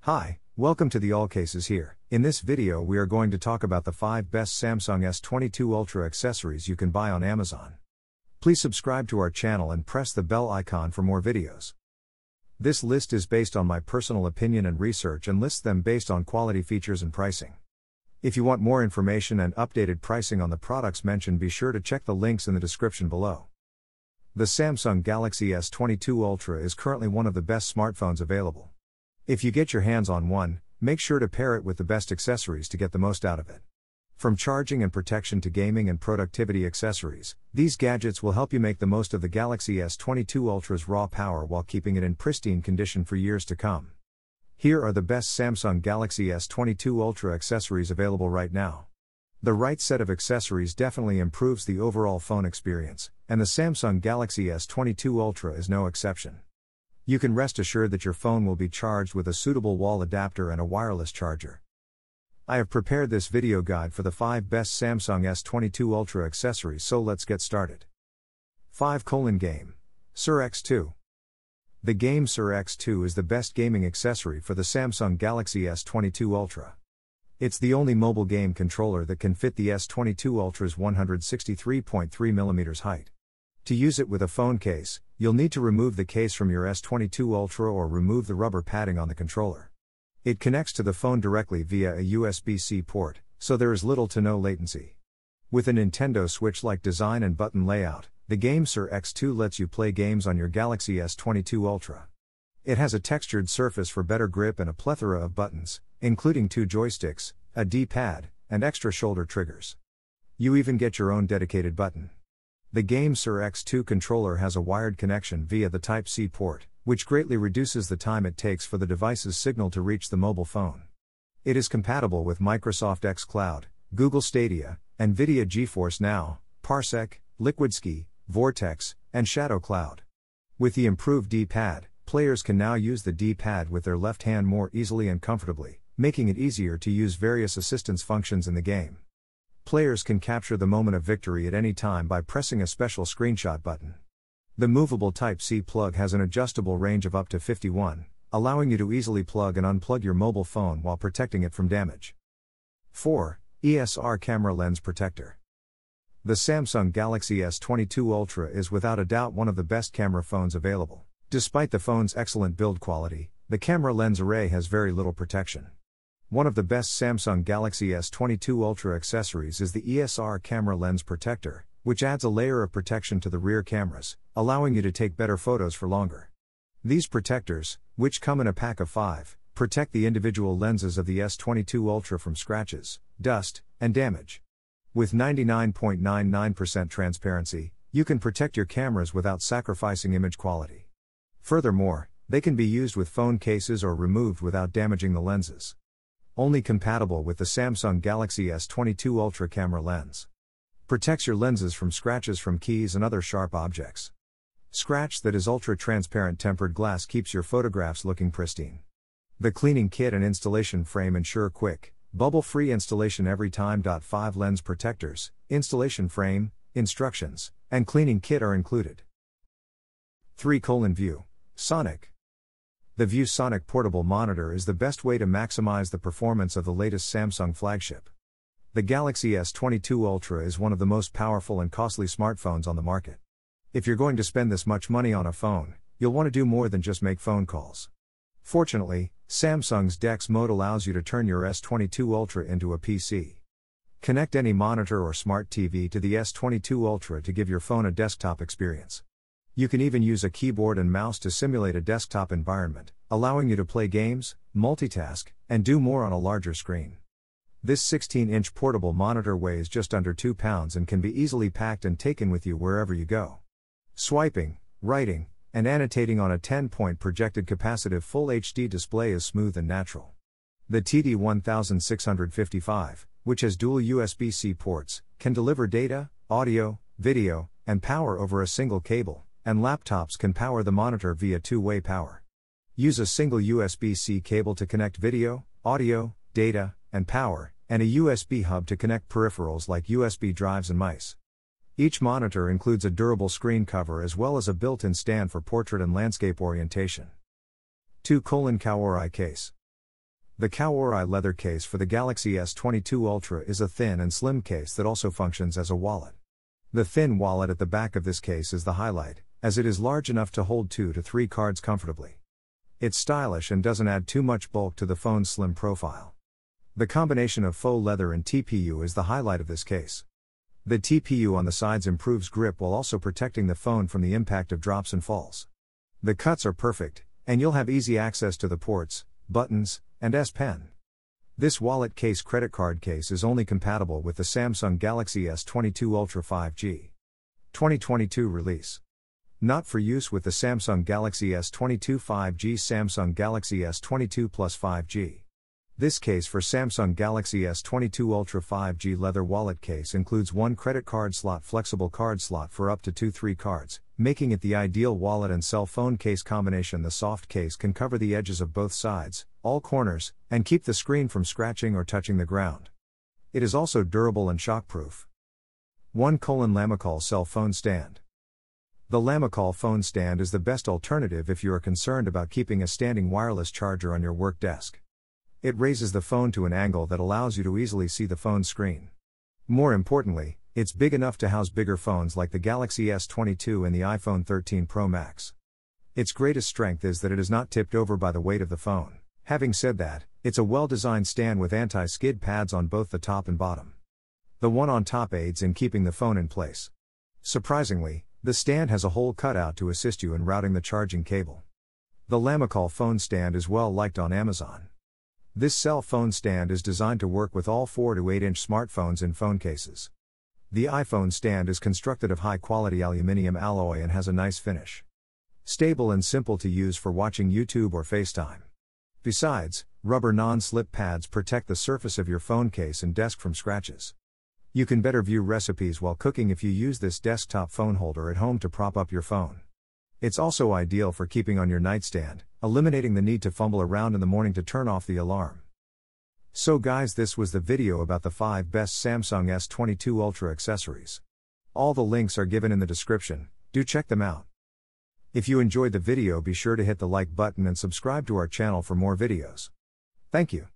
Hi, welcome to the AllCasesHere. In this video we are going to talk about the 5 best Samsung S22 Ultra accessories you can buy on Amazon. Please subscribe to our channel and press the bell icon for more videos. This list is based on my personal opinion and research and lists them based on quality, features and pricing. If you want more information and updated pricing on the products mentioned, be sure to check the links in the description below. The Samsung Galaxy S22 Ultra is currently one of the best smartphones available. If you get your hands on one, make sure to pair it with the best accessories to get the most out of it. From charging and protection to gaming and productivity accessories, these gadgets will help you make the most of the Galaxy S22 Ultra's raw power while keeping it in pristine condition for years to come. Here are the best Samsung Galaxy S22 Ultra accessories available right now. The right set of accessories definitely improves the overall phone experience, and the Samsung Galaxy S22 Ultra is no exception. You can rest assured that your phone will be charged with a suitable wall adapter and a wireless charger. I have prepared this video guide for the 5 best Samsung S22 Ultra accessories, so let's get started. 5. Game Sir X2. The Game Sir X2 is the best gaming accessory for the Samsung Galaxy S22 Ultra. It's the only mobile game controller that can fit the S22 Ultra's 163.3mm height. To use it with a phone case, you'll need to remove the case from your S22 Ultra or remove the rubber padding on the controller. It connects to the phone directly via a USB-C port, so there is little to no latency. With a Nintendo Switch-like design and button layout, the Game Sir X2 lets you play games on your Galaxy S22 Ultra. It has a textured surface for better grip and a plethora of buttons, including 2 joysticks, a D-pad, and extra shoulder triggers. You even get your own dedicated button. The Game Sir X2 controller has a wired connection via the Type-C port, which greatly reduces the time it takes for the device's signal to reach the mobile phone. It is compatible with Microsoft xCloud, Google Stadia, NVIDIA GeForce Now, Parsec, LiquidSky, Vortex, and Shadow Cloud. With the improved D-pad, players can now use the D-pad with their left hand more easily and comfortably, making it easier to use various assistance functions in the game. Players can capture the moment of victory at any time by pressing a special screenshot button. The movable Type-C plug has an adjustable range of up to 51, allowing you to easily plug and unplug your mobile phone while protecting it from damage. 4. ESR Camera Lens Protector. The Samsung Galaxy S22 Ultra is without a doubt one of the best camera phones available. Despite the phone's excellent build quality, the camera lens array has very little protection. One of the best Samsung Galaxy S22 Ultra accessories is the ESR Camera Lens Protector, which adds a layer of protection to the rear cameras, allowing you to take better photos for longer. These protectors, which come in a pack of 5, protect the individual lenses of the S22 Ultra from scratches, dust, and damage. With 99.99% transparency, you can protect your cameras without sacrificing image quality. Furthermore, they can be used with phone cases or removed without damaging the lenses. Only compatible with the Samsung Galaxy S22 Ultra camera lens. Protects your lenses from scratches from keys and other sharp objects. Scratch that is ultra-transparent tempered glass keeps your photographs looking pristine. The cleaning kit and installation frame ensure quick, bubble-free installation every time. 5 lens protectors, installation frame, instructions, and cleaning kit are included. 3. View Sonic. The ViewSonic portable monitor is the best way to maximize the performance of the latest Samsung flagship. The Galaxy S22 Ultra is one of the most powerful and costly smartphones on the market. If you're going to spend this much money on a phone, you'll want to do more than just make phone calls. Fortunately, Samsung's DeX mode allows you to turn your S22 Ultra into a PC. Connect any monitor or smart TV to the S22 Ultra to give your phone a desktop experience. You can even use a keyboard and mouse to simulate a desktop environment, allowing you to play games, multitask, and do more on a larger screen. This 16-inch portable monitor weighs just under 2 pounds and can be easily packed and taken with you wherever you go. Swiping, writing, and annotating on a 10-point projected capacitive Full HD display is smooth and natural. The TD1655, which has dual USB-C ports, can deliver data, audio, video, and power over a single cable, and laptops can power the monitor via two-way power. Use a single USB-C cable to connect video, audio, data, and power, and a USB hub to connect peripherals like USB drives and mice. Each monitor includes a durable screen cover as well as a built-in stand for portrait and landscape orientation. 2. Kauri case. The Kauri leather case for the Galaxy S22 Ultra is a thin and slim case that also functions as a wallet. The thin wallet at the back of this case is the highlight, as it is large enough to hold 2 to 3 cards comfortably. It's stylish and doesn't add too much bulk to the phone's slim profile. The combination of faux leather and TPU is the highlight of this case. The TPU on the sides improves grip while also protecting the phone from the impact of drops and falls. The cuts are perfect, and you'll have easy access to the ports, buttons, and S Pen. This wallet case credit card case is only compatible with the Samsung Galaxy S22 Ultra 5G. 2022 release. Not for use with the Samsung Galaxy S22 5G, Samsung Galaxy S22 Plus 5G. This case for Samsung Galaxy S22 Ultra 5G leather wallet case includes one credit card slot, flexible card slot for up to 2-3 cards, making it the ideal wallet and cell phone case combination. The soft case can cover the edges of both sides, all corners, and keep the screen from scratching or touching the ground. It is also durable and shockproof. 1. Lamicall cell phone stand. The Lamicall phone stand is the best alternative if you are concerned about keeping a standing wireless charger on your work desk. It raises the phone to an angle that allows you to easily see the phone's screen. More importantly, it's big enough to house bigger phones like the Galaxy S22 and the iPhone 13 Pro Max. Its greatest strength is that it is not tipped over by the weight of the phone. Having said that, it's a well-designed stand with anti-skid pads on both the top and bottom. The one on top aids in keeping the phone in place. Surprisingly, the stand has a hole cut out to assist you in routing the charging cable. The Lamicall phone stand is well liked on Amazon. This cell phone stand is designed to work with all 4 to 8-inch smartphones in phone cases. The iPhone stand is constructed of high-quality aluminum alloy and has a nice finish. Stable and simple to use for watching YouTube or FaceTime. Besides, rubber non-slip pads protect the surface of your phone case and desk from scratches. You can better view recipes while cooking if you use this desktop phone holder at home to prop up your phone. It's also ideal for keeping on your nightstand, eliminating the need to fumble around in the morning to turn off the alarm. So guys, this was the video about the 5 best Samsung S22 Ultra accessories. All the links are given in the description, do check them out. If you enjoyed the video, be sure to hit the like button and subscribe to our channel for more videos. Thank you.